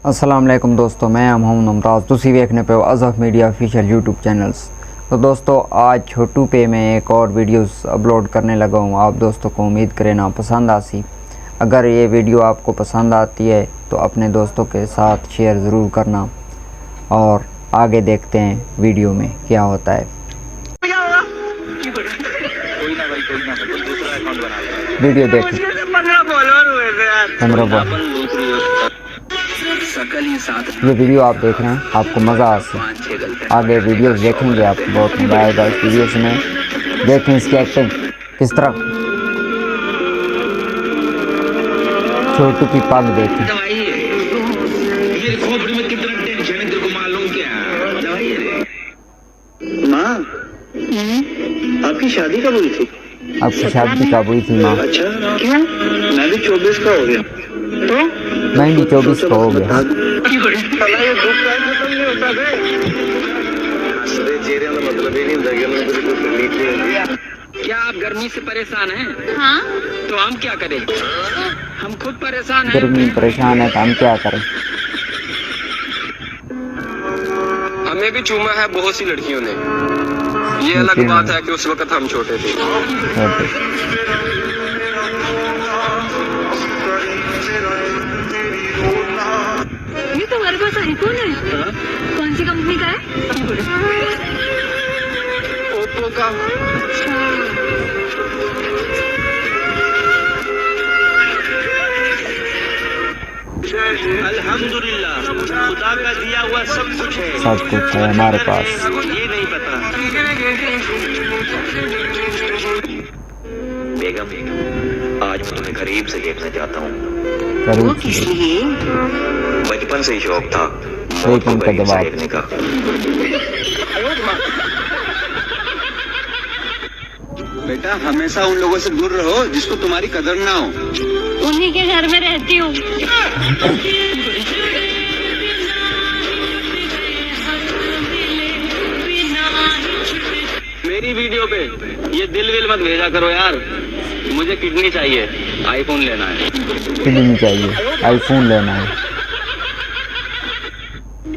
अस्सलाम वालेकुम दोस्तों, मैं मोहम्मद मुमताज़। तुसी देखने पे हो Azhar media official YouTube channels. तो दोस्तों आज छोटू पे मैं एक और वीडियोस अपलोड करने लगा हूँ। आप दोस्तों को उम्मीद करें ना पसंद आसी। अगर ये वीडियो आपको पसंद आती है तो अपने दोस्तों के साथ शेयर ज़रूर करना और आगे देखते हैं वीडियो में क्या होता है। वीडियो देखें, 15 ये वीडियो आप देख रहे हैं, आपको मज़ा आ से आगे वीडियोस देखेंगे, आपको बहुत मज़ा आएगा इस वीडियोस में। देखें इसकी एक्टिंग किस तरह, छोटू की पग देखें। माँ, आपकी शादी कब हुई थी? आपकी शादी कब हुई थी माँ? अच्छा, क्यों? मैं भी 24 का हो गया। तो मैं भी 24 का हो गया। क्या आप गर्मी से परेशान हैं? हाँ? तो हम क्या करें? हम खुद परेशान हैं। गर्मी परेशान है तो हम क्या करें? हमें भी चूमा है बहुत सी लड़कियों ने। ये अलग बात है कि उस वक्त हम छोटे थे। ये तुम्हारे पास आईफोन है? कौन सी कंपनी का है? ओप्पो का। अल्हम्दुलिल्लाह, खुदा का दिया हुआ सब कुछ है। सब कुछ है हमारे पास। ये नहीं पता। बेगम, आज मैं तुम्हें करीब से देखना चाहता हूँ। जरूर बचपन से ही शौक था एक उनका जवाब। देखने का। बेटा, हमेशा उन लोगों से दूर रहो जिसको तुम्हारी कदर ना हो। उन्हीं के घर में रहती हूँ। मेरी वीडियो पे ये दिल विल मत भेजा करो यार। मुझे किडनी चाहिए, आईफोन लेना है। किडनी चाहिए, आईफोन लेना है।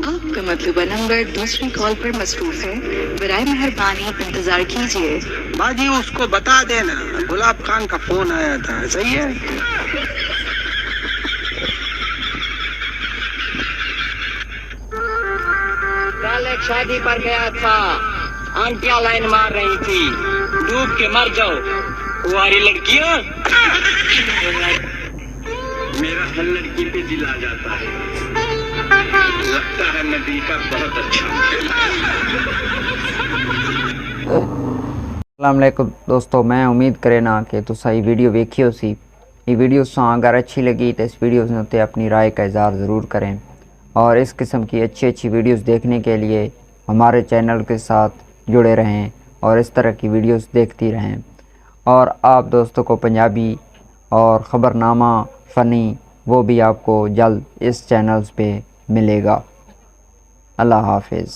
आपका मतलूबा नंबर दूसरी कॉल पर मसरूफ है। बराए मेहरबानी इंतजार कीजिए। बाजी, उसको बता देना गुलाब खान का फोन आया था। सही है। कल एक शादी पर गया था, आंटियां लाइन मार रही थी, डूब के मर जाओ कुंवारी लड़कियों। मेरा हर लड़की पे दिल आ जाता है, लगता है नदी का बहुत अच्छा। अस्सलाम वालेकुम दोस्तों, मैं उम्मीद करे ना कि तुसा ये वीडियो वेखियो सी। ये वीडियो अगर अच्छी लगी तो इस वीडियो से उत्ते अपनी राय का इज़हार ज़रूर करें और इस किस्म की अच्छी वीडियोस देखने के लिए हमारे चैनल के साथ जुड़े रहें और इस तरह की वीडियोस देखती रहें। और आप दोस्तों को पंजाबी और ख़बरनामा फ़नी वो भी आपको जल्द इस चैनल्स पे मिलेगा। अल्लाह हाफ़िज़।